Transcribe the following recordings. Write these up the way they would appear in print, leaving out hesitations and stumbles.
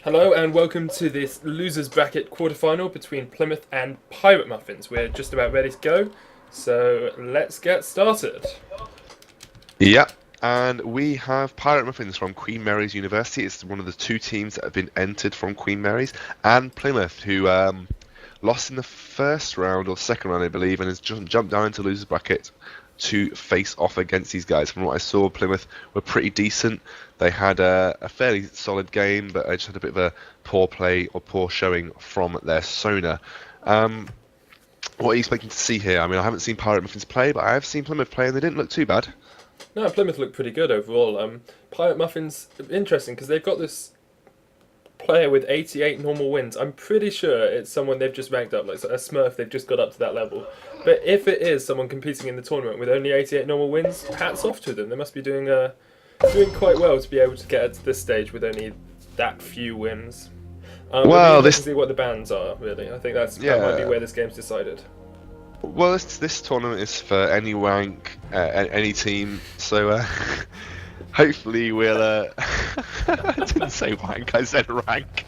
Hello and welcome to this losers bracket quarterfinal between Plymouth and PirateMuffins. We're just about ready to go, so let's get started. Yeah, and we have PirateMuffins from Queen Mary's University. It's one of the two teams that have been entered from Queen Mary's, and Plymouth, who lost in the first round or second round, I believe, and has jumped down into losers bracket to face off against these guys. From what I saw, Plymouth were pretty decent. They had a fairly solid game, but I just had a bit of a poor play or poor showing from their Sona. What are you expecting to see here? I mean, I haven't seen PirateMuffins play, but I have seen Plymouth play, and they didn't look too bad. No, Plymouth looked pretty good overall. PirateMuffins, interesting because they've got this player with 88 normal wins. I'm pretty sure it's someone they've just ranked up, like a Smurf, they've just got up to that level. But if it is someone competing in the tournament with only 88 normal wins, hats off to them. They must be doing quite well to be able to get to this stage with only that few wins. Well, this see what the bans are, really. I think that might be where this game's decided. Well, this tournament is for any rank, any team. So hopefully we'll. I didn't say rank. I said rank.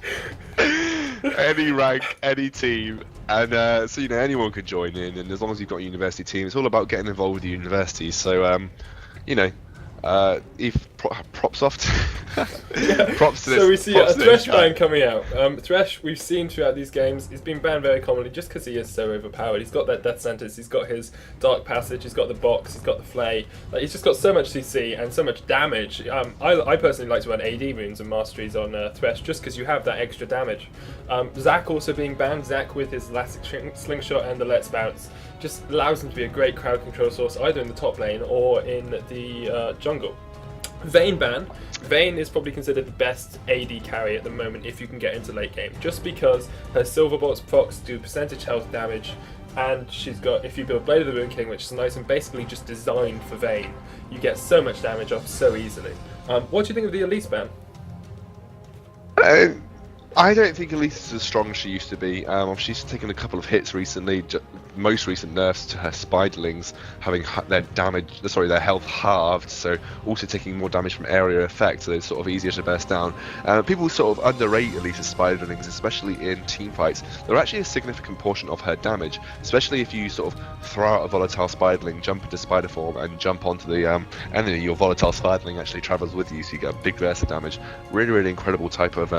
Any rank, any team, and so anyone could join in, and as long as you've got a university team, it's all about getting involved with the university. So props off to props to this. So we see a Thresh ban coming out. Thresh, we've seen throughout these games, he's been banned very commonly just because he is so overpowered. He's got that death sentence, he's got his dark passage, he's got the box, he's got the flay. Like, he's just got so much CC and so much damage. I personally like to run AD runes and masteries on Thresh just because you have that extra damage. Zac also being banned. Zac with his elastic slingshot and the Let's Bounce just allows him to be a great crowd control source either in the top lane or in the jungle. Vayne ban. Vayne is probably considered the best AD carry at the moment if you can get into late game, just because her Silverbots procs do percentage health damage, and she's got, if you build Blade of the Ruin King, which is an item basically just designed for Vayne, you get so much damage off so easily. What do you think of the Elise ban? I don't think Elise is as strong as she used to be. She's taken a couple of hits recently. Most recent nerfs to her Spiderlings, having their health halved, so also taking more damage from area effect, so it's sort of easier to burst down. People sort of underrate Elise's Spiderlings, especially in team fights. They're actually a significant portion of her damage, especially if you sort of throw out a volatile Spiderling, jump into Spider form, and jump onto the enemy. Your volatile Spiderling actually travels with you, so you get a big burst of damage. Really, really incredible type of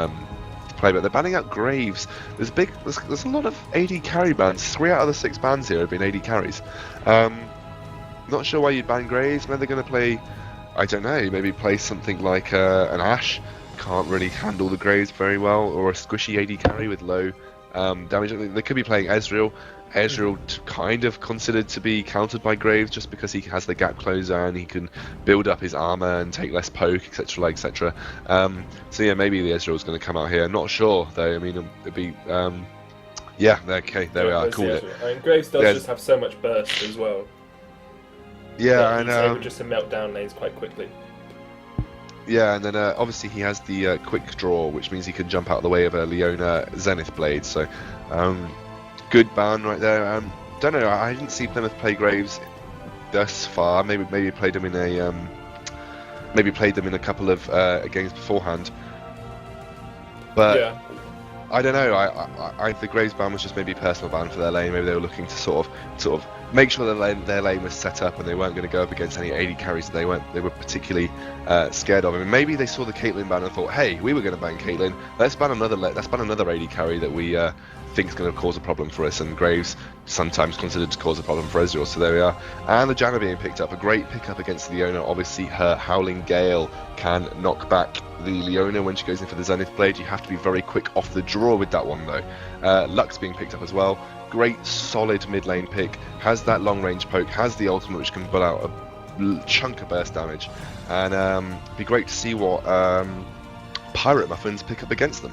play, but they're banning out Graves. There's a lot of AD carry bans. 3 out of the 6 bans here have been AD carries. Not sure why you'd ban Graves. Maybe they're going to play, I don't know, maybe play something like an Ashe. Can't really handle the Graves very well, or a squishy AD carry with low damage. They could be playing Ezreal. Ezreal kind of considered to be countered by Graves just because he has the gap closer and he can build up his armor and take less poke, etc, etc. So yeah, maybe the Ezreal's going to come out here. Not sure though. I mean, it'd be yeah. Okay, there we are. Cool. I mean, Graves does just have so much burst as well. Yeah, I know. He's able just to melt down lanes quite quickly. Yeah, and then obviously he has the quick draw, which means he can jump out of the way of a Leona Zenith Blade. So. Good ban right there. Don't know. I didn't see Plymouth play Graves thus far. Maybe played them in a couple of games beforehand. But yeah. I don't know. I the Graves ban was just maybe a personal ban for their lane. Maybe they were looking to sort of make sure their lane was set up and they weren't going to go up against any AD carries that they were particularly scared of. I mean, maybe they saw the Caitlyn ban and thought, hey, we were going to ban Caitlyn. Let's ban another AD carry that we think is going to cause a problem for us. And Graves sometimes considered to cause a problem for Ezreal. So there we are. And the Janna being picked up, a great pickup against Leona. Obviously, her Howling Gale can knock back the Leona when she goes in for the Zenith Blade. You have to be very quick off the draw with that one though. Lux being picked up as well. Great solid mid lane pick. Has that long range poke. Has the ultimate which can put out a chunk of burst damage. And be great to see what PirateMuffins pick up against them.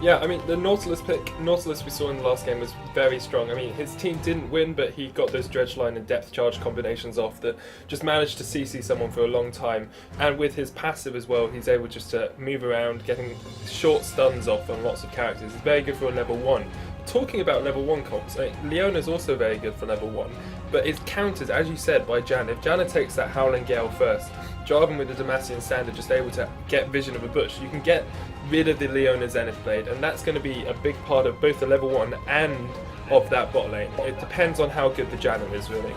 Yeah, I mean, the Nautilus we saw in the last game was very strong. I mean, his team didn't win, but he got those dredge line and depth charge combinations off that just managed to CC someone for a long time. And with his passive as well, he's able just to move around, getting short stuns off on lots of characters. He's very good for a level 1. Talking about level 1 comps, Leona's also very good for level 1, but it's countered, as you said, by Janna. If Janna takes that Howling Gale first, Jarvan with the Demacian Standard just able to get vision of a bush, you can get rid of the Leona Zenith Blade, and that's going to be a big part of both the level 1 and of that bot lane. It depends on how good the Janna is, really.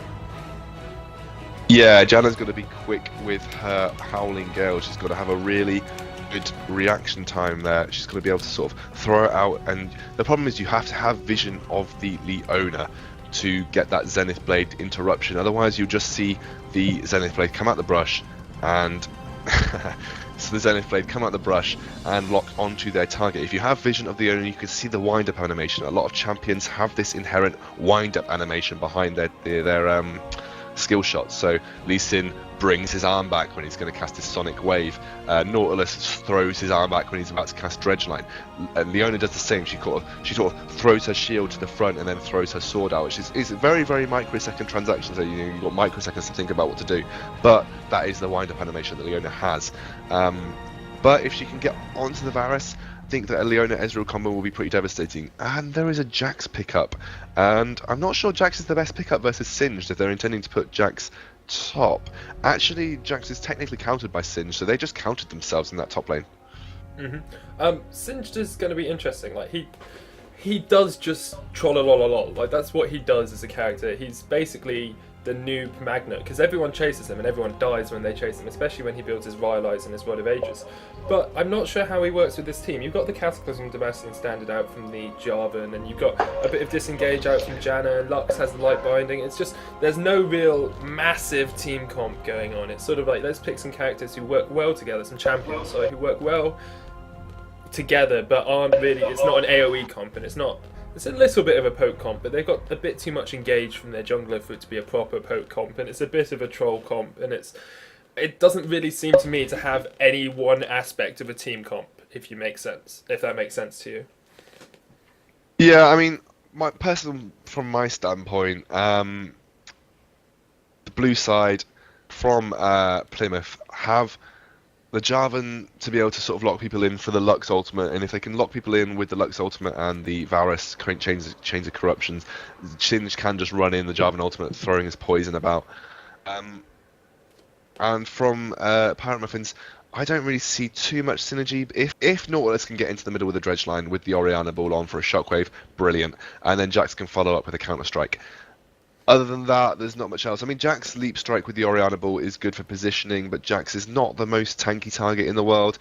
Yeah, Janna's got to be quick with her Howling Gale. She's got to have a really good reaction time there. She's got to be able to sort of throw it out, and the problem is you have to have vision of the Leona to get that Zenith Blade interruption. Otherwise, you'll just see the Zenith Blade come out the brush and so the Zenith Blade come out the brush and lock onto their target. If you have vision of the owner, you can see the wind-up animation. A lot of champions have this inherent wind-up animation behind their skill shots. So Lee Sin brings his arm back when he's going to cast his Sonic Wave. Nautilus throws his arm back when he's about to cast Dredgeline. And Leona does the same. She sort of throws her shield to the front and then throws her sword out, which is very, very microsecond transactions. So you've got microseconds to think about what to do. But that is the wind-up animation that Leona has. But if she can get onto the Varus, I think that a Leona Ezreal combo will be pretty devastating. And there is a Jax pickup. And I'm not sure Jax is the best pickup versus Singed if they're intending to put Jax top. Actually, Jax is technically countered by Singed, so they just countered themselves in that top lane. Singed is going to be interesting. Like he does just troll-a-lol-a-lol. Like that's what he does as a character. He's basically the noob magnet, because everyone chases him and everyone dies when they chase him, especially when he builds his Rylai's and his Rod of Ages. But I'm not sure how he works with this team. You've got the Cataclysm Demacian Standard out from the Jarvan, and you've got a bit of Disengage out from Janna, and Lux has the Light Binding. It's just, there's no real massive team comp going on. It's sort of like, let's pick some characters who work well together, some champions, who work well together, but aren't really, it's not an AoE comp, and it's a little bit of a poke comp, but they've got a bit too much engaged from their jungler for it to be a proper poke comp, and it's a bit of a troll comp, and it doesn't really seem to me to have any one aspect of a team comp, if that makes sense to you. Yeah, I mean, from my standpoint, the blue side from Plymouth have the Jarvan to be able to sort of lock people in for the Lux ultimate, and if they can lock people in with the Lux ultimate and the Varus chains of corruptions, Singed can just run in the Jarvan ultimate, throwing his poison about. And from PirateMuffins, I don't really see too much synergy. If Nautilus can get into the middle with the dredge line with the Orianna ball on for a shockwave, brilliant, and then Jax can follow up with a counter strike. Other than that, there's not much else. I mean, Jax Leap Strike with the Orianna Ball is good for positioning, but Jax is not the most tanky target in the world.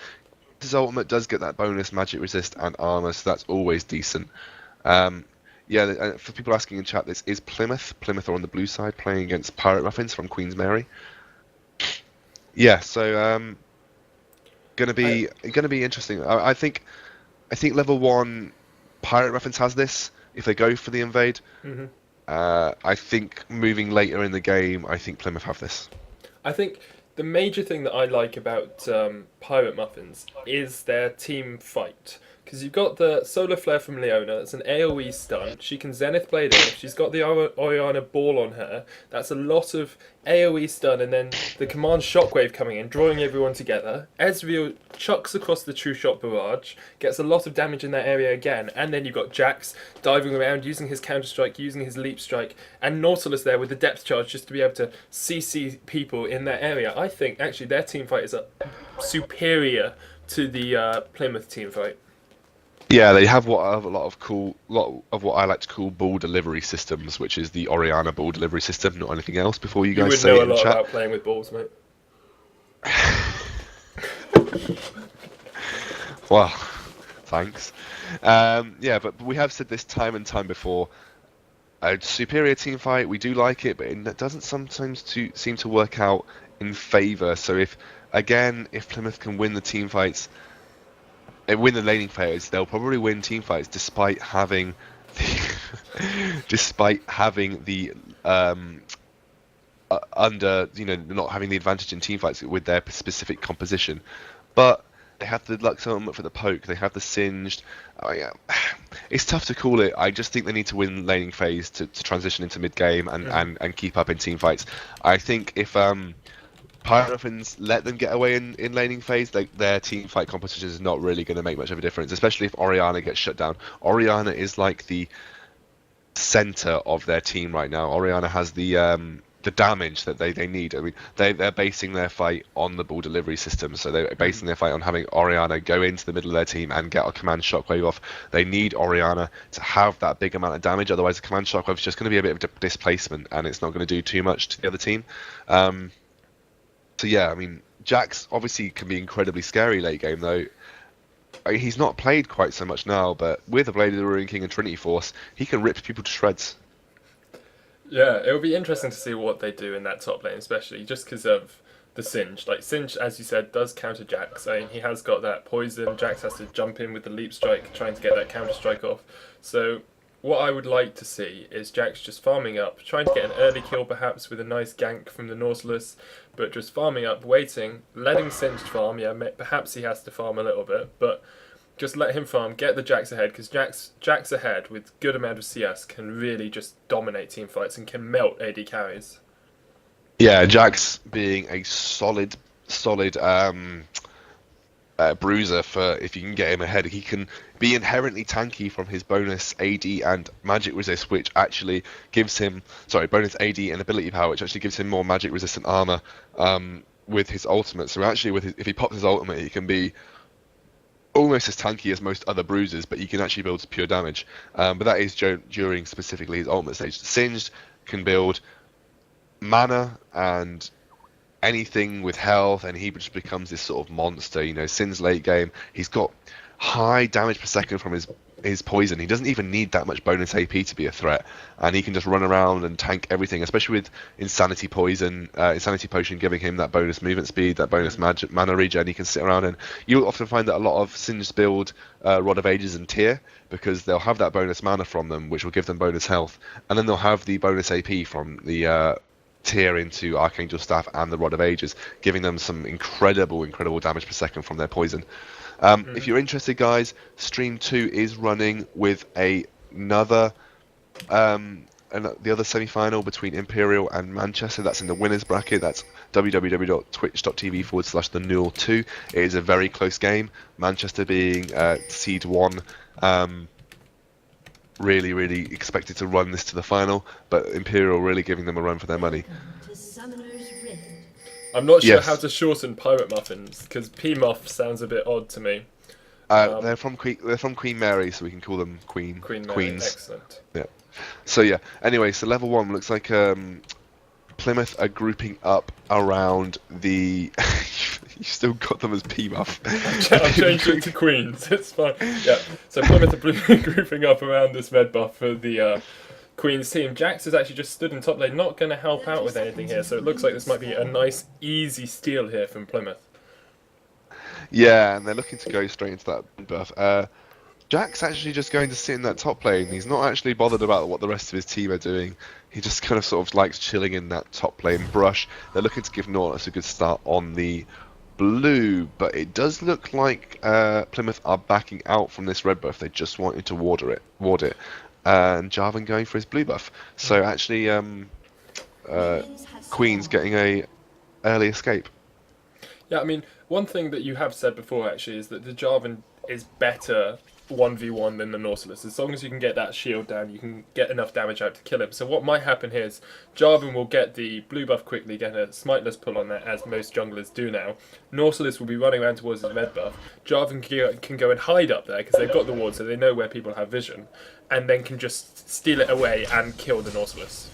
His ultimate does get that bonus magic resist and armor, so that's always decent. For people asking in chat, this is Plymouth. Plymouth are on the blue side playing against PirateMuffins from Queen's Mary. Yeah, so gonna be interesting. I think level 1 PirateMuffins has this if they go for the invade. Mm-hmm. I think moving later in the game, I think Plymouth have this. I think the major thing that I like about PirateMuffins is their team fight. Because you've got the Solar Flare from Leona, that's an AoE stun. She can Zenith Blade it. If she's got the Orianna Ball on her, that's a lot of AoE stun, and then the Command Shockwave coming in, drawing everyone together. Ezreal chucks across the True Shot Barrage, gets a lot of damage in that area again, and then you've got Jax diving around, using his Counter Strike, using his Leap Strike, and Nautilus there with the Depth Charge just to be able to CC people in that area. I think, actually, their team fight is superior to the Plymouth team fight. Yeah, they have a lot of what I like to call ball delivery systems, which is the Orianna ball delivery system, not anything else. Before you guys say it in chat, you would know a lot about playing with balls, mate. Well, thanks. But we have said this time and time before. A superior team fight, we do like it, but it doesn't sometimes seem to work out in favour. So if Plymouth can win the team fights, win the laning phase, they'll probably win team fights despite having the not having the advantage in team fights with their specific composition. But they have the Lux ultimate for the poke, they have the Singed. It's tough to call it. I just think they need to win laning phase to transition into mid game and keep up in team fights. I think if PirateMuffins let them get away in laning phase, their team fight competition is not really going to make much of a difference, especially if Orianna gets shut down. Orianna is like the center of their team right now. Orianna has the the damage that they need. I mean, they're basing their fight on the ball delivery system, so they're basing their fight on having Orianna go into the middle of their team and get a command shockwave off. They need Orianna to have that big amount of damage, otherwise the command shockwave is just going to be a bit of displacement, and it's not going to do too much to the other team. So yeah, I mean, Jax obviously can be incredibly scary late game, though. He's not played quite so much now, but with the Blade of the Ruin King and Trinity Force, he can rip people to shreds. Yeah, it'll be interesting to see what they do in that top lane, especially just because of the Singe. Like, Singe, as you said, does counter Jax. I mean, he has got that poison. Jax has to jump in with the leap strike, trying to get that counter strike off. So, what I would like to see is Jax just farming up, trying to get an early kill perhaps with a nice gank from the Nautilus, but just farming up, waiting, letting Singe farm. Yeah, perhaps he has to farm a little bit, but just let him farm, get the Jax ahead, because Jax ahead with good amount of CS can really just dominate team fights and can melt AD carries. Yeah, Jax being a solid bruiser for if you can get him ahead. He can be inherently tanky from his bonus AD and magic resist, which actually gives him bonus AD and ability power, which actually gives him more magic resistant armor with his ultimate. So actually, if he pops his ultimate, he can be almost as tanky as most other bruisers, but he can actually build pure damage. But that is during specifically his ultimate stage. Singed can build mana and anything with health, and he just becomes this sort of monster. You know, Sin's late game, he's got high damage per second from his poison. He doesn't even need that much bonus AP to be a threat, and he can just run around and tank everything, especially with Insanity Potion giving him that bonus movement speed, that bonus mana regen. He can sit around, and you'll often find that a lot of Singed build Rod of Ages and Tear, because they'll have that bonus mana from them, which will give them bonus health, and then they'll have the bonus AP from the Tear into Archangel Staff and the Rod of Ages, giving them some incredible damage per second from their poison. If you're interested, guys, Stream 2 is running with another the other semi-final between Imperial and Manchester. That's in the winners bracket. That's www.twitch.tv/thenewell2. It is a very close game. Manchester being seed 1, really expected to run this to the final, but Imperial really giving them a run for their money. I'm not sure how to shorten PirateMuffins, because P-Muff sounds a bit odd to me. They're from Queen Mary, so we can call them Queens. Excellent. Yeah. So yeah. Anyway, so level 1 looks like Plymouth are grouping up around the. You still got them as P-Muff. I've changed it to Queens. It's fine. Yeah. So Plymouth are grouping up around this red buff for the Queen's team. Jax has actually just stood in top lane, not going to help out with anything here. So it looks like this might be a nice, easy steal here from Plymouth. Yeah, and they're looking to go straight into that buff. Jack's actually just going to sit in that top lane. He's not actually bothered about what the rest of his team are doing. He just kind of sort of likes chilling in that top lane brush. They're looking to give Nautilus a good start on the blue, but it does look like Plymouth are backing out from this red buff. They just wanted to ward it. And Jarvan going for his blue buff. So actually, Queen's getting a early escape. Yeah, I mean, one thing that you have said before actually is that the Jarvan is better 1v1 than the Nautilus. As long as you can get that shield down, you can get enough damage out to kill him. So what might happen here is Jarvan will get the blue buff quickly, get a smiteless pull on that, as most junglers do now. Nautilus will be running around towards his red buff. Jarvan can go and hide up there, because they've got the ward, so they know where people have vision, and then can just steal it away and kill the Nautilus.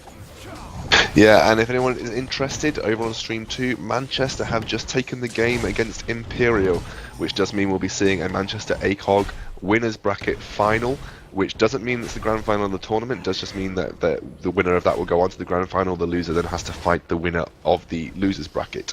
Yeah, and if anyone is interested, over on Stream 2, Manchester have just taken the game against Imperial, which does mean we'll be seeing a Manchester ACOG winners bracket final, which doesn't mean it's the grand final of the tournament. It does just mean that the winner of that will go on to the grand final. The loser then has to fight the winner of the losers bracket.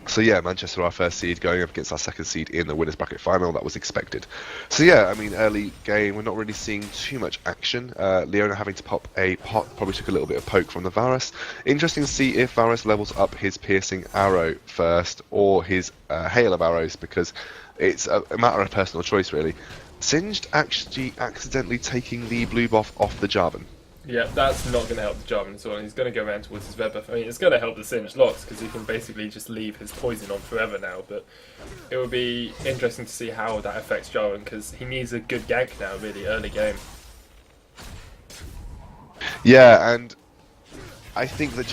So yeah, Manchester are our first seed going up against our second seed in the winners bracket final. That was expected. So yeah, I mean, early game, we're not really seeing too much action. Leona having to pop a pot, probably took a little bit of poke from the Varus. Interesting to see if Varus levels up his piercing arrow first or his hail of arrows, because it's a matter of personal choice really. Singed actually accidentally taking the blue buff off the Jarvan. Yeah, that's not going to help the Jarvan at all. He's going to go around towards his red buff. I mean, it's going to help the Singed lots, because he can basically just leave his poison on forever now. But it will be interesting to see how that affects Jarvan, because he needs a good gank now, really, early game. Yeah, and I think that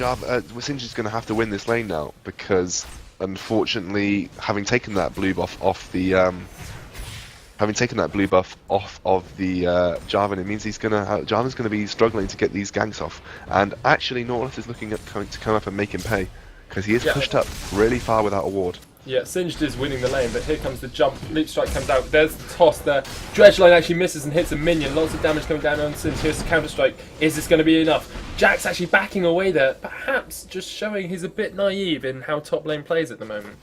Singe is going to have to win this lane now because, unfortunately, having taken that blue buff off the Jarvan, it means Jarvan's going to be struggling to get these ganks off. And actually, Nautilus is looking at to come up and make him pay because he is pushed up really far without a ward. Yeah, Singed is winning the lane, but here comes the jump. Leap Strike comes out. There's the toss there. Dredgeline actually misses and hits a minion. Lots of damage coming down on Singed. Here's the Counter Strike. Is this going to be enough? Jack's actually backing away there. Perhaps just showing he's a bit naive in how top lane plays at the moment.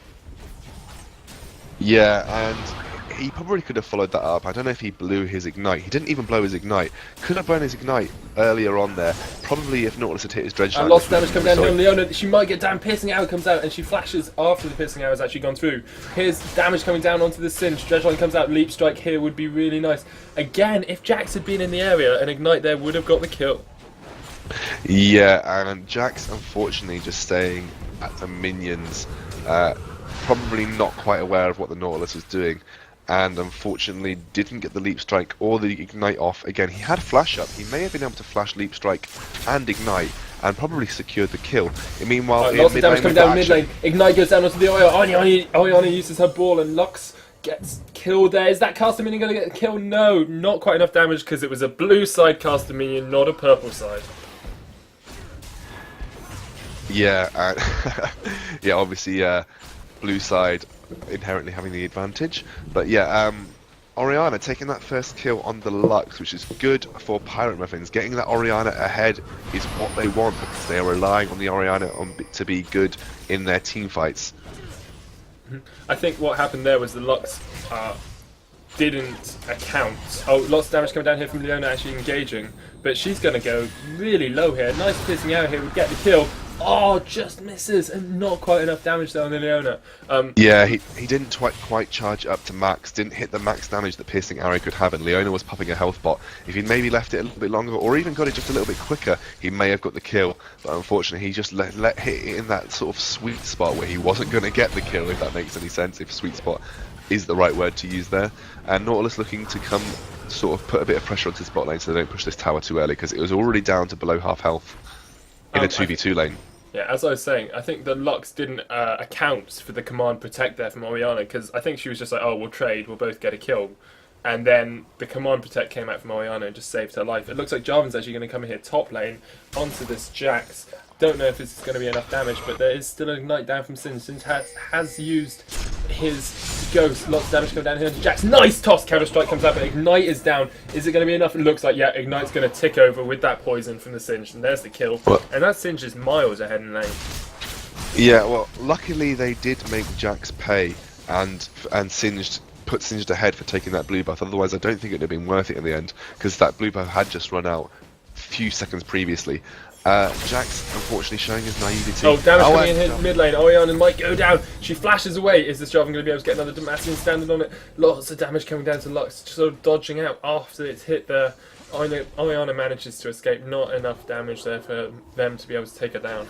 Yeah, and he probably could have followed that up. I don't know if he blew his Ignite. He didn't even blow his Ignite. Could have blown his Ignite earlier on there. Probably if Nautilus had hit his Dredge line. And lots of damage coming down here on Leona. She might get down. Piercing Arrow comes out and she flashes after the Piercing Arrow has actually gone through. Here's damage coming down onto the Singe. Dredgeline comes out. Leap Strike here would be really nice. Again, if Jax had been in the area, an Ignite there would have got the kill. Yeah, and Jax unfortunately just staying at the minions. Probably not quite aware of what the Nautilus was doing. And unfortunately didn't get the Leap Strike or the Ignite off. Again, he had Flash up. He may have been able to flash Leap Strike and Ignite and probably secured the kill. And meanwhile, lots of damage coming down mid lane. Ignite goes down onto the Orianna uses her ball and Lux gets killed there. Is that caster minion going to get the kill? No, not quite enough damage because it was a blue side caster minion, not a purple side. Yeah, yeah, obviously blue side inherently having the advantage, but yeah, Orianna taking that first kill on the Lux, which is good for PirateMuffins. Getting that Orianna ahead is what they want because they are relying on the Orianna to be good in their team fights. I think what happened there was the Lux didn't account. Oh, lots of damage coming down here from Leona actually engaging, but she's going to go really low here. Nice piercing arrow here would get the kill. Oh, just misses and not quite enough damage there on the Leona. Yeah, he didn't quite charge up to max, didn't hit the max damage that Piercing Arrow could have, and Leona was popping a health bot. If he'd maybe left it a little bit longer, or even got it just a little bit quicker, he may have got the kill. But unfortunately, he just let hit it in that sort of sweet spot where he wasn't going to get the kill, if that makes any sense, if sweet spot is the right word to use there. And Nautilus looking to come sort of put a bit of pressure onto this bot lane so they don't push this tower too early, because it was already down to below half health in a 2v2 lane. Yeah, as I was saying, I think the Lux didn't account for the command protect there from Orianna, because I think she was just like, oh, we'll trade, we'll both get a kill. And then the command protect came out from Orianna and just saved her life. It looks like Jarvan's actually going to come in here top lane onto this Jax. Don't know if this is going to be enough damage, but there is still an Ignite down from Sin. Sin has used his Ghost. Lots of damage coming down here to Jax. Nice toss! Counter Strike comes out, but Ignite is down. Is it going to be enough? It looks like, yeah, Ignite's going to tick over with that poison from the Singe. And there's the kill. And that Singe is miles ahead in lane. Yeah, well, luckily they did make Jax pay and Singed put Singed ahead for taking that blue buff. Otherwise, I don't think it would have been worth it in the end, because that blue buff had just run out a few seconds previously. Jax unfortunately showing his naivety. Oh, damage coming in here mid lane. Orianna might go down. She flashes away. Is this Jarvan going to be able to get another Demacian standard on it? Lots of damage coming down to Lux, sort of dodging out after it's hit there. Orianna manages to escape. Not enough damage there for them to be able to take her down.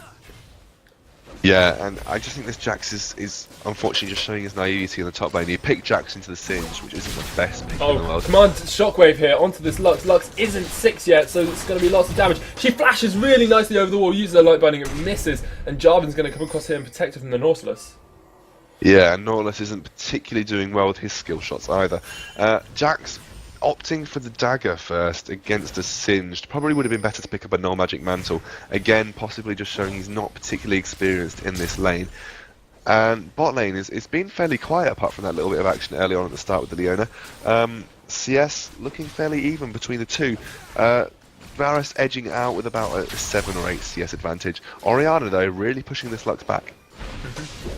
Yeah, and I just think this Jax is unfortunately just showing his naivety in the top lane. He picked Jax into the Singe, which isn't the best pick in the world. Command Shockwave here onto this Lux. Lux isn't 6 yet, so it's going to be lots of damage. She flashes really nicely over the wall, uses her light binding and misses, and Jarvan's going to come across here and protect her from the Nautilus. Yeah, and Nautilus isn't particularly doing well with his skill shots either. Jax opting for the dagger first against a Singed. Probably would have been better to pick up a Null Magic Mantle. Again, possibly just showing he's not particularly experienced in this lane. And bot lane it's been fairly quiet apart from that little bit of action early on at the start with the Leona. CS looking fairly even between the two. Varus edging out with about a 7 or 8 CS advantage. Orianna though really pushing this Lux back.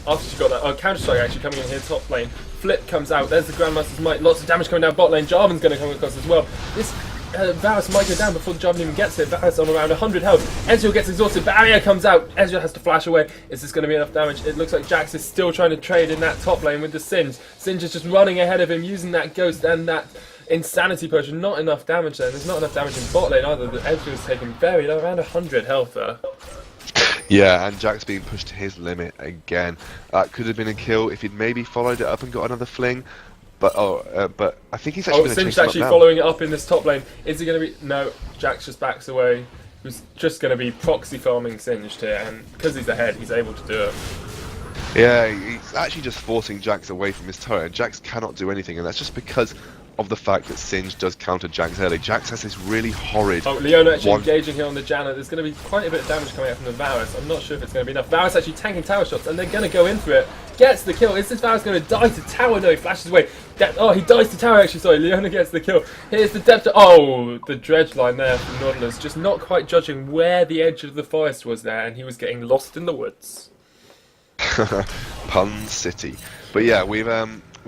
After she got that, Counter Strike actually coming in here top lane. Flip comes out, there's the Grandmaster's Might, lots of damage coming down bot lane. Jarvan's going to come across as well. This Varus might go down before the Jarvan even gets it. Varus on around 100 health. Ezreal gets exhausted, Barrier comes out. Ezreal has to flash away. Is this going to be enough damage? It looks like Jax is still trying to trade in that top lane with the Singe. Singe is just running ahead of him, using that Ghost and that Insanity Potion. Not enough damage there. There's not enough damage in bot lane either. The Ezreal's taking very low, around 100 health there. Yeah, and Jack's being pushed to his limit again. That could have been a kill if he'd maybe followed it up and got another fling. But but I think he's actually going to chase him up now. Following it up in this top lane. Is he going to be? No, Jax just backs away. who's just going to be proxy farming Singed here, and because he's ahead, he's able to do it. Yeah, he's actually just forcing Jax away from his turret, and Jax cannot do anything, and that's just because of the fact that Singed does counter Jax early. Jax has this really horrid... Oh, Leona actually engaging here on the Janna. There's going to be quite a bit of damage coming out from the Varus. I'm not sure if it's going to be enough. Varus actually tanking tower shots, and they're going to go in for it. Gets the kill. Is this Varus going to die to tower? No, he flashes away. Oh, he dies to tower actually, sorry. Leona gets the kill. Here's the depth. Oh, the dredge line there from Nautilus. Just not quite judging where the edge of the forest was there, and he was getting lost in the woods. Pun City. But yeah, we've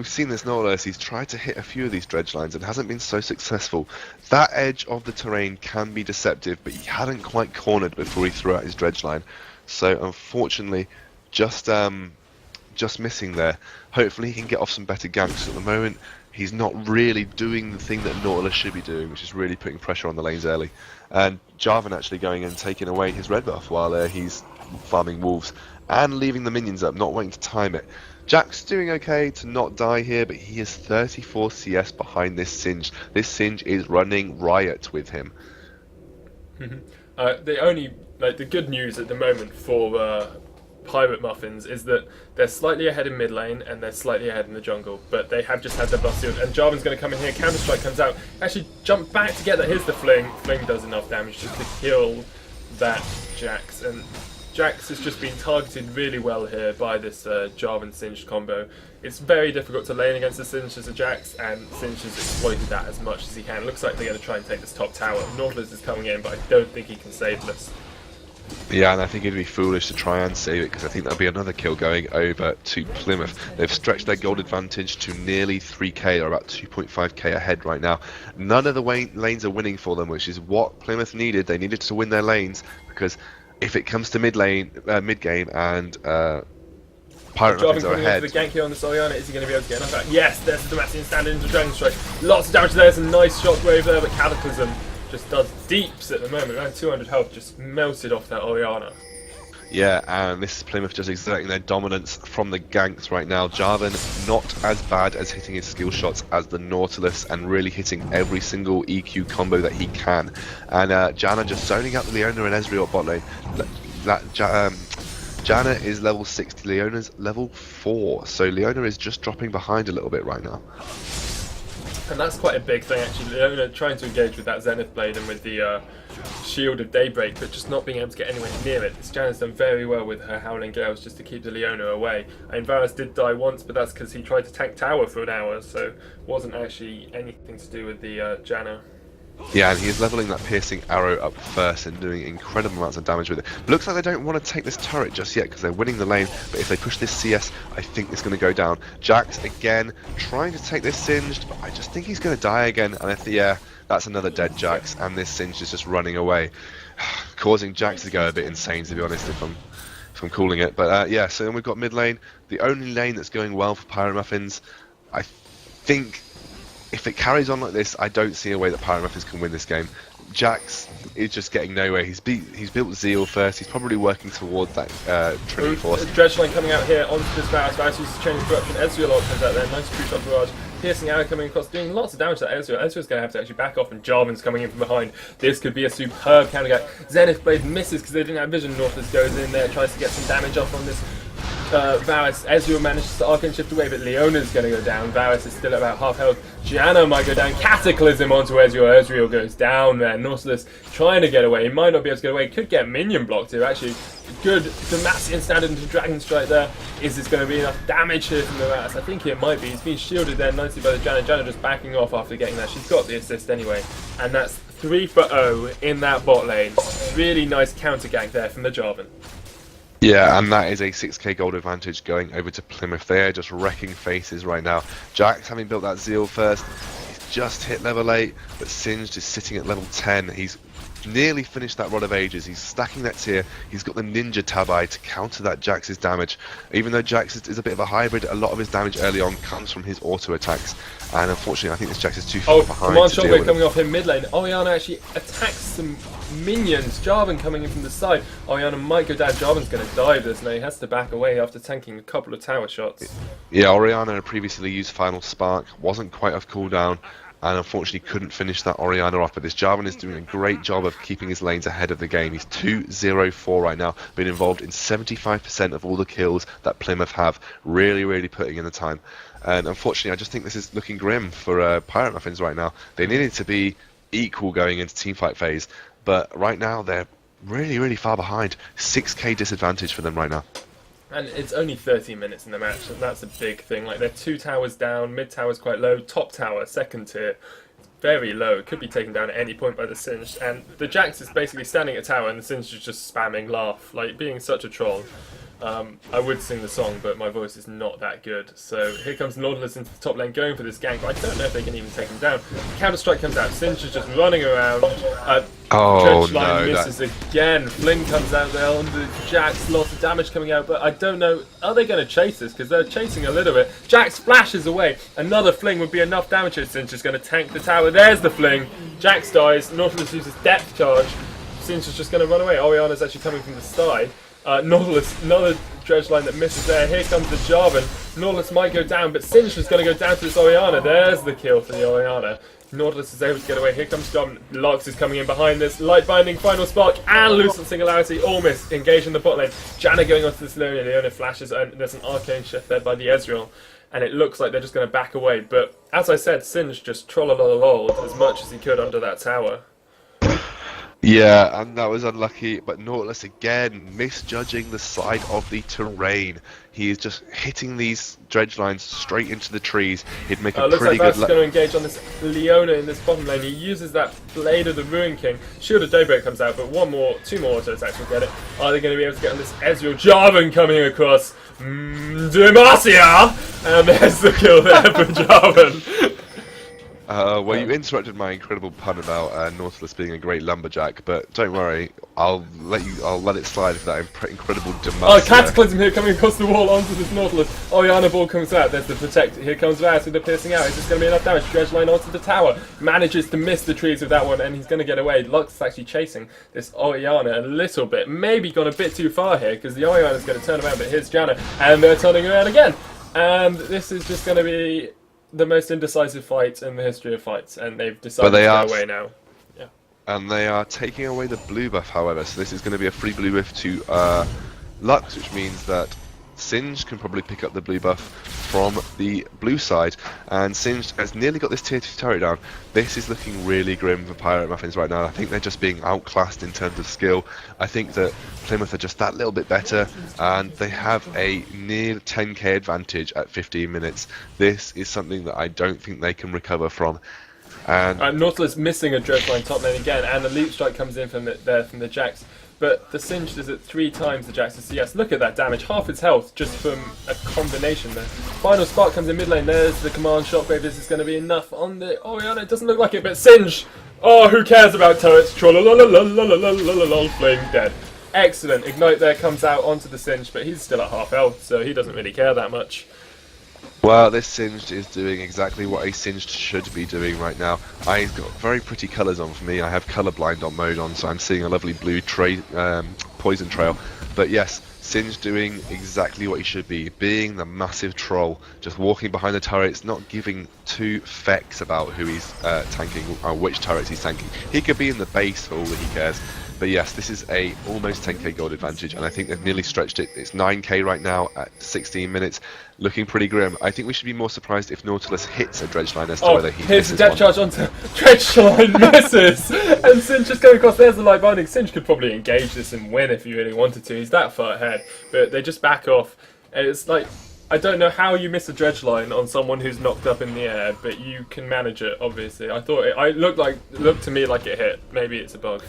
seen this Nautilus. He's tried to hit a few of these dredge lines and hasn't been so successful. That edge of the terrain can be deceptive, but he hadn't quite cornered before he threw out his dredge line. So unfortunately, just missing there. Hopefully he can get off some better ganks. At the moment, he's not really doing the thing that Nautilus should be doing, which is really putting pressure on the lanes early. And Jarvan actually going and taking away his red buff while he's farming wolves and leaving the minions up, not waiting to time it. Jack's doing okay to not die here, but he is 34 CS behind this Singed. This Singed is running riot with him. The good news at the moment for PirateMuffins is that they're slightly ahead in mid lane and they're slightly ahead in the jungle, but they have just had their buff sealed, and Jarvan's going to come in here. Counter Strike comes out, actually jump back together. Here's the Fling. Fling does enough damage just to kill that Jax, and Jax has just been targeted really well here by this Jarvan Singed combo. It's very difficult to lane against the Singed as a Jax, and Singed has exploited that as much as he can. Looks like they're going to try and take this top tower. Nautilus is coming in, but I don't think he can save this. Yeah, and I think it'd be foolish to try and save it, because I think there'll be another kill going over to Plymouth. They've stretched their gold advantage to nearly 3k, they're about 2.5k ahead right now. None of the lanes are winning for them, which is what Plymouth needed. They needed to win their lanes, because if it comes to mid game, and PirateMuffins are ahead. The gank here on the Soliana, is he going to be able to get enough out? Yes, there's the Demacian stand into Dragon Strike. Lots of damage there, some nice shockwave there, but Cataclysm just does deeps at the moment. Around 200 health, just melted off that Oriana. Yeah, and this is Plymouth just exerting their dominance from the ganks right now. Jarvan not as bad as hitting his skill shots as the Nautilus, and really hitting every single EQ combo that he can. And Janna just zoning out the Leona and Ezreal at bot lane. Janna is level 60, Leona's level 4, so Leona is just dropping behind a little bit right now. And that's quite a big thing actually. Leona trying to engage with that Zenith Blade and with the Shield of Daybreak, but just not being able to get anywhere near it. This Janna's done very well with her Howling Gales just to keep the Leona away. And Varus did die once, but that's because he tried to tank tower for an hour, so wasn't actually anything to do with the Janna. Yeah, and he's leveling that piercing arrow up first and doing incredible amounts of damage with it. Looks like they don't want to take this turret just yet because they're winning the lane, but if they push this CS, I think it's going to go down. Jax again trying to take this Singed, but I just think he's going to die again, and yeah, that's another dead Jax, and this Singed is just running away, causing Jax to go a bit insane, to be honest, if I'm calling it. But yeah, so then we've got mid lane, the only lane that's going well for PirateMuffins. I think if it carries on like this, I don't see a way that PirateMuffins can win this game. Jax is just getting nowhere. He's built Zeal first. He's probably working towards that Trinity Force. Dredge line coming out here onto this Varus. Varus uses Change of Corruption. Ezreal ult comes out there. Nice true shot barrage. Piercing arrow coming across, doing lots of damage to Ezreal. Ezreal's going to have to actually back off, and Jarvan's coming in from behind. This could be a superb counter attack. Zenith Blade misses because they didn't have vision. Nautilus goes in there, tries to get some damage off on this Varus. Ezreal manages to arcane shift away, but Leona's going to go down. Varus is still at about half health. Janna might go down. Cataclysm onto Ezreal. Ezreal goes down there. Nautilus trying to get away. He might not be able to get away. Could get minion blocked here, actually. Good Demacian standard into Dragon Strike there. Is this going to be enough damage here from the Varus? I think it might be. He's been shielded there nicely by the Janna. Janna just backing off after getting that. She's got the assist anyway. And that's 3 for 0 in that bot lane. Really nice counter gank there from the Jarvan. Yeah, and that is a 6k gold advantage going over to Plymouth. They are just wrecking faces right now. Jax, having built that Zeal first, he's just hit level 8, but Singed is sitting at level 10. He's nearly finished that Rod of Ages. He's stacking that tier. He's got the Ninja Tabi to counter that Jax's damage. Even though Jax is a bit of a hybrid, a lot of his damage early on comes from his auto attacks. And unfortunately, I think this Jax is too far behind. Command Shockwave coming off in mid lane. Oriana actually attacks some minions. Jarvan coming in from the side. Oriana might go down. Jarvan's going to die this now. He has to back away after tanking a couple of tower shots. Yeah, Oriana had previously used Final Spark. Wasn't quite off cooldown. and unfortunately couldn't finish that Orianna off. But this Jarvan is doing a great job of keeping his lanes ahead of the game. He's 2-0-4 right now, been involved in 75% of all the kills that Plymouth have. Really putting in the time. And unfortunately, I just think this is looking grim for PirateMuffins right now. They needed to be equal going into teamfight phase, but right now they're really far behind. 6k disadvantage for them right now. And it's only 13 minutes in the match, and that's a big thing. Like, they're 2 towers down, mid tower's quite low, top tower, second tier, very low. It could be taken down at any point by the Singed. And the Jax is basically standing at tower, and the Singed is just spamming laugh, like being such a troll. I would sing the song, but my voice is not that good. So here comes Nautilus into the top lane, going for this gank, but I don't know if they can even take him down. Counter-Strike comes out, Singed is just running around. Oh Dredgeline no, misses again. Fling comes out there on the Jax, lots of damage coming out, but I don't know, are they going to chase this? Because they're chasing a little bit. Jax flashes away. Another Fling would be enough damage. Singed is going to tank the tower. There's the Fling. Jax dies. Nautilus uses depth charge. Singed is just going to run away. Orianna's actually coming from the side. Nautilus, another Dredgeline that misses there. Here comes the Jarvan. Nautilus might go down, but Singed is going to go down to this Orianna. There's the kill for the Orianna. Nautilus is able to get away. Here comes Jarvan. Lux is coming in behind this. Light Binding, Final Spark, and Lucent Singularity. All miss. Engage in the bot lane. Janna going onto this Leona. Leona flashes, and there's an Arcane Shift there by the Ezreal. And it looks like they're just going to back away. But as I said, Singed just trollolololed as much as he could under that tower. Yeah, and that was unlucky, but Nautilus again misjudging the side of the terrain. He is just hitting these dredge lines straight into the trees. He'd make a looks pretty like good... That's going to engage on this Leona in this bottom lane. He uses that Blade of the Ruin King. Shield of Daybreak comes out, but two more auto attacks will get it. Are they going to be able to get on this Ezreal? Jarvan coming across. Demacia! And there's the kill there for Jarvan. Well, you interrupted my incredible pun about Nautilus being a great lumberjack, but don't worry, I'll let it slide for that incredible Demacia. Oh, Cataclysm here coming across the wall onto this Nautilus. Orianna ball comes out, there's the Protect. Here comes Varus with the piercing out. Is this going to be enough damage? Dredgeline onto the tower. Manages to miss the trees with that one, and he's going to get away. Lux is actually chasing this Orianna a little bit. Maybe gone a bit too far here, because the Orianna is going to turn around, but here's Janna, and they're turning around again. And this is just going to be the most indecisive fight in the history of fights, and they've decided to go away now. Yeah. And they are taking away the blue buff, however, so this is going to be a free blue buff to Lux, which means that Singed can probably pick up the blue buff from the blue side, and Singed has nearly got this tier 2 turret down. This is looking really grim for PirateMuffins right now. I think they're just being outclassed in terms of skill. I think that Plymouth are just that little bit better, and they have a near 10k advantage at 15 minutes. This is something that I don't think they can recover from. And Nautilus missing a Dredgeline top lane again, and the Leap Strike comes in from the Jax. But the Singed is at 3 times the Jax's CS. Look at that damage, half its health just from a combination there. Final Spark comes in mid lane, there's the command Shockwave. This is going to be enough on the Orianna. It doesn't look like it, but Singed! Oh, who cares about turrets? Trollolololololololol, Flame dead. Excellent, Ignite there comes out onto the Singed, but he's still at half health, so he doesn't really care that much. well, this Singed is doing exactly what a Singed should be doing right now. I've got very pretty colours on for me. I have colourblind on mode on, so I'm seeing a lovely blue poison trail. But yes, Singed doing exactly what he should be, being the massive troll, just walking behind the turrets, not giving two fecks about who he's tanking or which turrets he's tanking. He could be in the base for all that he cares. But yes, this is a almost 10k gold advantage, and I think they've nearly stretched it. It's 9k right now at 16 minutes, looking pretty grim. I think we should be more surprised if Nautilus hits a Dredgeline as to whether he here's misses the depth charge onto Dredgeline, misses! And Singed just going across, there's the light binding. Singed could probably engage this and win if he really wanted to. He's that far ahead, but they just back off. And it's like, I don't know how you miss a Dredgeline on someone who's knocked up in the air, but you can manage it, obviously. I thought it looked to me like it hit. Maybe it's a bug.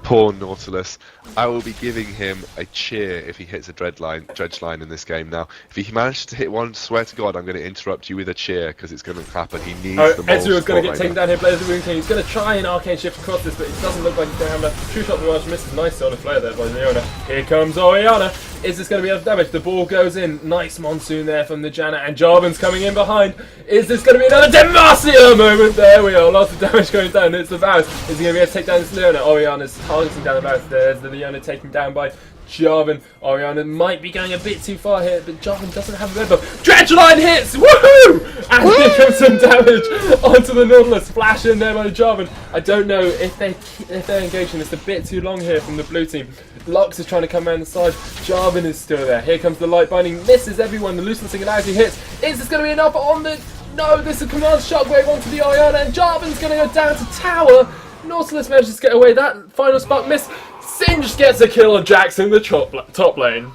Poor Nautilus. I will be giving him a cheer if he hits a Dredgeline in this game now. If he manages to hit one, swear to God, I'm going to interrupt you with a cheer, because it's going to happen. He needs the Ezreal is going to get right taken now. down here, Blaze of the Ruin King. He's going to try and Arcane Shift across this, but it doesn't look like he's going to have enough. True Shot Barrage misses nicely on a flare there by Leona. Here comes Orianna. Is this going to be enough damage? The ball goes in. Nice Monsoon there from the Janna, and Jarvan's coming in behind. Is this going to be another Demacia moment? There we are. Lots of damage going down. It's the Varus. Is he going to be able to take down this Leona? Orianna's targeting down the Varus. There's the Leona taken down by Jarvan. Orianna might be going a bit too far here, but Jarvan doesn't have a red buff. Dredgeline hits! Woohoo! And here comes some damage onto the Nautilus. Flash in there by Jarvan. I don't know if they're engaging this a bit too long here from the blue team. Lux is trying to come around the side. Jarvan is still there. Here comes the light binding. Misses everyone. The Lucent Singularity hits. Is this going to be enough on the... No, this is Command Shockwave onto the Oriana, and Jarvan's going to go down to tower. Nautilus manages to get away. That final spark miss. Singed gets a kill on Jax in the top lane.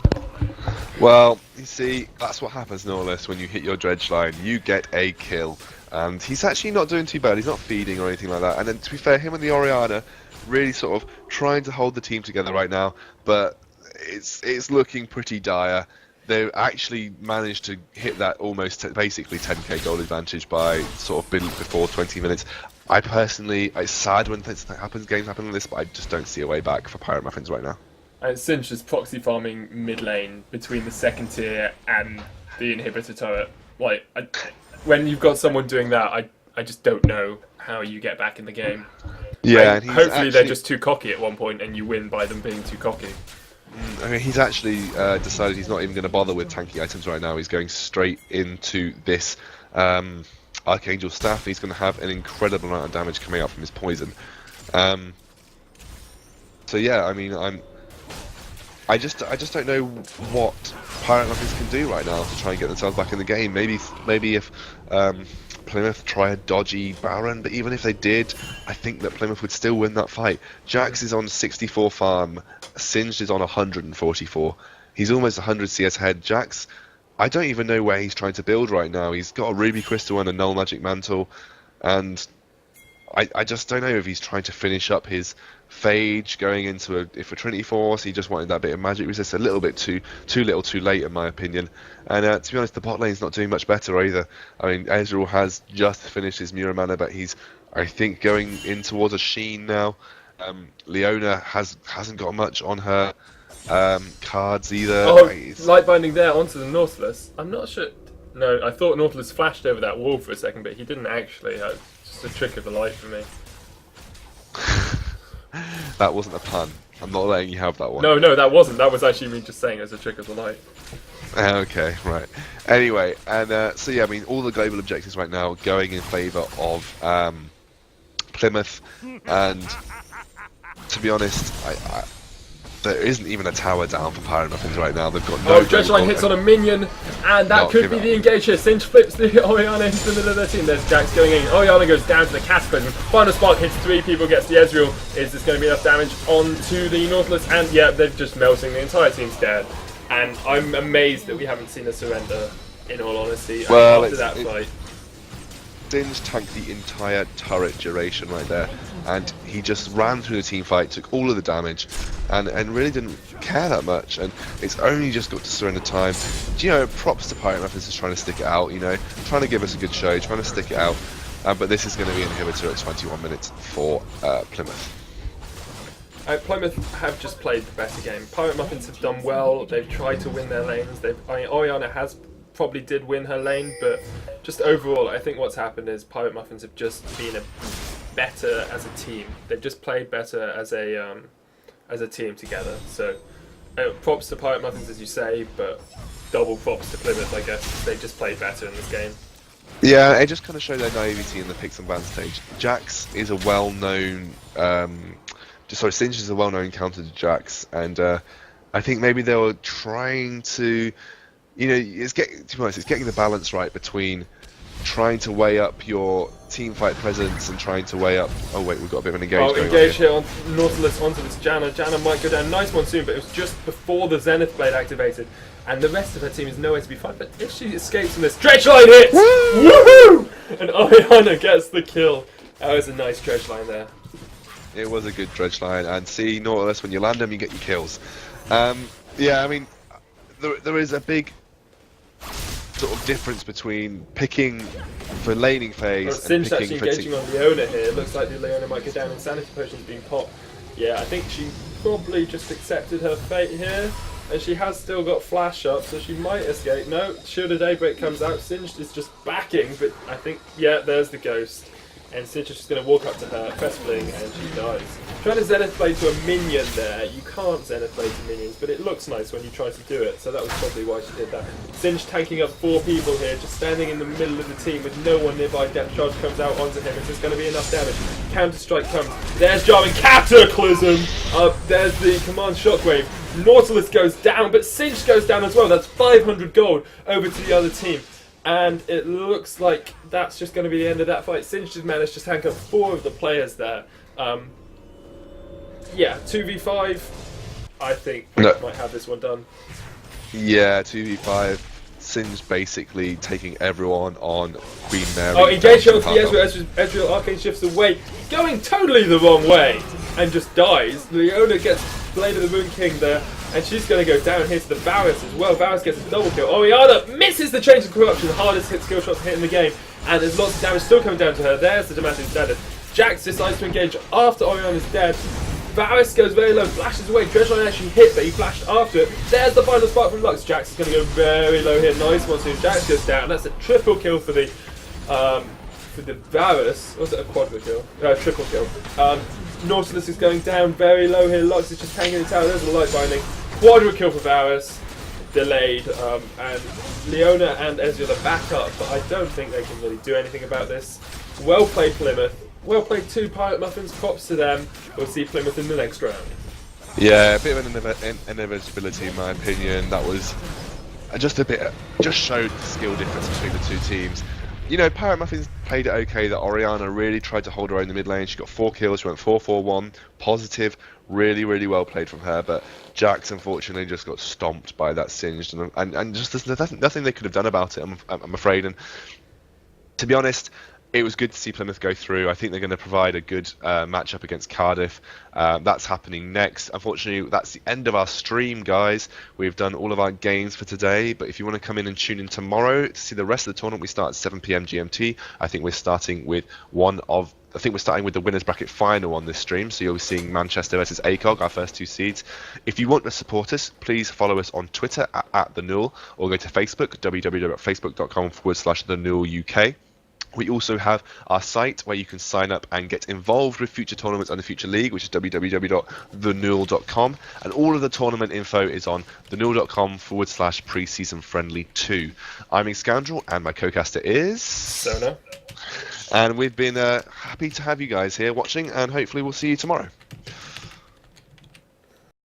Well, you see, that's what happens, Nautilus, when you hit your dredge line. You get a kill. And he's actually not doing too bad. He's not feeding or anything like that. And then, to be fair, him and the Oriana really sort of trying to hold the team together right now. But it's looking pretty dire. They've actually managed to hit that almost basically 10k goal advantage by sort of before 20 minutes. I personally, it's sad when games happen like this, but I just don't see a way back for PirateMuffins right now. And Cinch is proxy farming mid lane between the second tier and the inhibitor turret. Like, when you've got someone doing that, I just don't know how you get back in the game. Yeah, and hopefully they're just too cocky at one point and you win by them being too cocky. I mean, he's actually decided he's not even going to bother with tanky items right now. He's going straight into this Archangel Staff. He's going to have an incredible amount of damage coming out from his poison. So yeah, I mean, I just don't know what PirateMuffins can do right now to try and get themselves back in the game. Maybe if Plymouth try a dodgy Baron, but even if they did, I think that Plymouth would still win that fight. Jax is on 64 farm, Singed is on 144. He's almost 100 CS ahead. Jax, I don't even know where he's trying to build right now. He's got a Ruby Crystal and a Null Magic Mantle, and I just don't know if he's trying to finish up his Phage going into a Trinity Force. He just wanted that bit of magic resist a little bit too little too late, in my opinion. And to be honest, the bot lane's not doing much better either. I mean, Ezreal has just finished his Muramana, but he's, I think, going in towards a Sheen now. Leona hasn't got much on her cards either. Oh, light binding there onto the Nautilus. I'm not sure. No, I thought Nautilus flashed over that wall for a second, but he didn't actually. It's just a trick of the light for me. That wasn't a pun. I'm not letting you have that one. No, that wasn't. That was actually me just saying it was a trick of the light. Okay, right. Anyway, and so yeah, I mean, all the global objectives right now going in favour of Plymouth, and to be honest, there isn't even a tower down for PirateMuffins right now. They've got no... Dredge line hits on a minion, and that could be the engage here. Sinch flips the Oriana into the middle of their team. There's Jax going in. Oriana goes down to the Cataclysm. Final spark hits 3 people, gets the Ezreal. Is this going to be enough damage onto the Nautilus? And yeah, they're just melting. The entire team's dead. And I'm amazed that we haven't seen a surrender, in all honesty, well, after that fight. Singed tanked the entire turret duration right there, and he just ran through the team fight, took all of the damage, and really didn't care that much. And it's only just got to surrender time. You know, props to PirateMuffins for trying to stick it out. You know, trying to give us a good show, trying to stick it out. But this is going to be an inhibitor at 21 minutes for Plymouth. Plymouth have just played the better game. PirateMuffins have done well. They've tried to win their lanes. Oriana has probably did win her lane, but just overall, I think what's happened is PirateMuffins have just been better as a team. They've just played better as a team together. So props to PirateMuffins, as you say, but double props to Plymouth, I guess. They just played better in this game. Yeah, it just kind of showed their naivety in the picks and ban stage. Jax is a well-known... Singed is a well-known counter to Jax, and I think maybe they were trying to... You know, to be honest, it's getting the balance right between trying to weigh up your team fight presence and trying to weigh up... Oh wait, we've got a bit of an engage going engage on here. On Nautilus onto this Janna. Janna might go down. Nice one soon, but it was just before the Zenith Blade activated. And the rest of her team is nowhere to be found. But if she escapes from this, Dredge Line hits! Woohoo! And Oriana gets the kill. That was a nice Dredge Line there. It was a good Dredge Line, and see, Nautilus, when you land them, you get your kills. Yeah, I mean, there is a big sort of difference between picking for laning phase and picking actually for engaging on Leona here. Looks like the Leona might go down. Insanity Potion's being popped. Yeah, I think she probably just accepted her fate here. And she has still got flash up, so she might escape. No, Shield of Daybreak comes out. Singed is just backing, but I think, yeah, there's the ghost. and Sitch is just going to walk up to her, press fling, and she dies. Trying to Zenith Blade to a minion there. You can't Zenith Blade to minions, but it looks nice when you try to do it, so that was probably why she did that. Singe tanking up 4 people here, just standing in the middle of the team with no one nearby. Depth charge comes out onto him. Is this going to be enough damage? Counter strike comes. There's Jarvan Cataclysm. There's the command shockwave. Nautilus goes down, but Singe goes down as well. That's 500 gold over to the other team. And it looks like that's just going to be the end of that fight. Singe just managed to tank up 4 of the players there. Yeah, 2v5. I think Plymouth might have this one done. Yeah, 2v5. Singe basically taking everyone on Queen Mary. Oh, engage shot to the Ezreal Arcane shifts away, going totally the wrong way, and just dies. Leona gets Blade of the Moon King there, and she's going to go down here to the Varus as well. Varus gets a double kill. Orianna misses the Change of Corruption, hardest hit skill shot to hit in the game, and there's lots of damage still coming down to her. There's the Dramatic Standard. Jax decides to engage after Orianna's dead. Varus goes very low, flashes away. Dredgeline actually hit, but he flashed after it. There's the final spark from Lux. Jax is going to go very low here. Nice one too. Jax goes down. That's a triple kill for the Varus. Or was it a quadruple kill? Triple kill. Nautilus is going down very low here. Lux is just hanging in the tower. There's a light binding. Quadruple kill for Varus. Delayed. And Leona and Ezreal are back up, but I don't think they can really do anything about this. Well played, Plymouth. Well played too, PirateMuffins. Props to them. We'll see Plymouth in the next round. Yeah, a bit of an inevitability in my opinion. That was just showed the skill difference between the 2 teams. You know, PirateMuffins played it okay. That Orianna really tried to hold her own in the mid lane. She got 4 kills. She went 4-4-1. Positive. Really, really well played from her. But Jax unfortunately just got stomped by that Singed, and just there's nothing they could have done about it. I'm afraid. And to be honest, it was good to see Plymouth go through. I think they're going to provide a good matchup against Cardiff. That's happening next. Unfortunately, that's the end of our stream, guys. We've done all of our games for today. But if you want to come in and tune in tomorrow to see the rest of the tournament, we start at 7 PM GMT. I think we're starting with the winners bracket final on this stream. So you'll be seeing Manchester versus ACOG, our first 2 seeds. If you want to support us, please follow us on Twitter at The Null, or go to Facebook, www.facebook.com/TheNullUK. We also have our site where you can sign up and get involved with future tournaments and the Future League, which is www.thenull.com. And all of the tournament info is on thenull.com/preseasonfriendly2. I'm Scoundrel, and my co-caster is Sona. And we've been happy to have you guys here watching, and hopefully we'll see you tomorrow.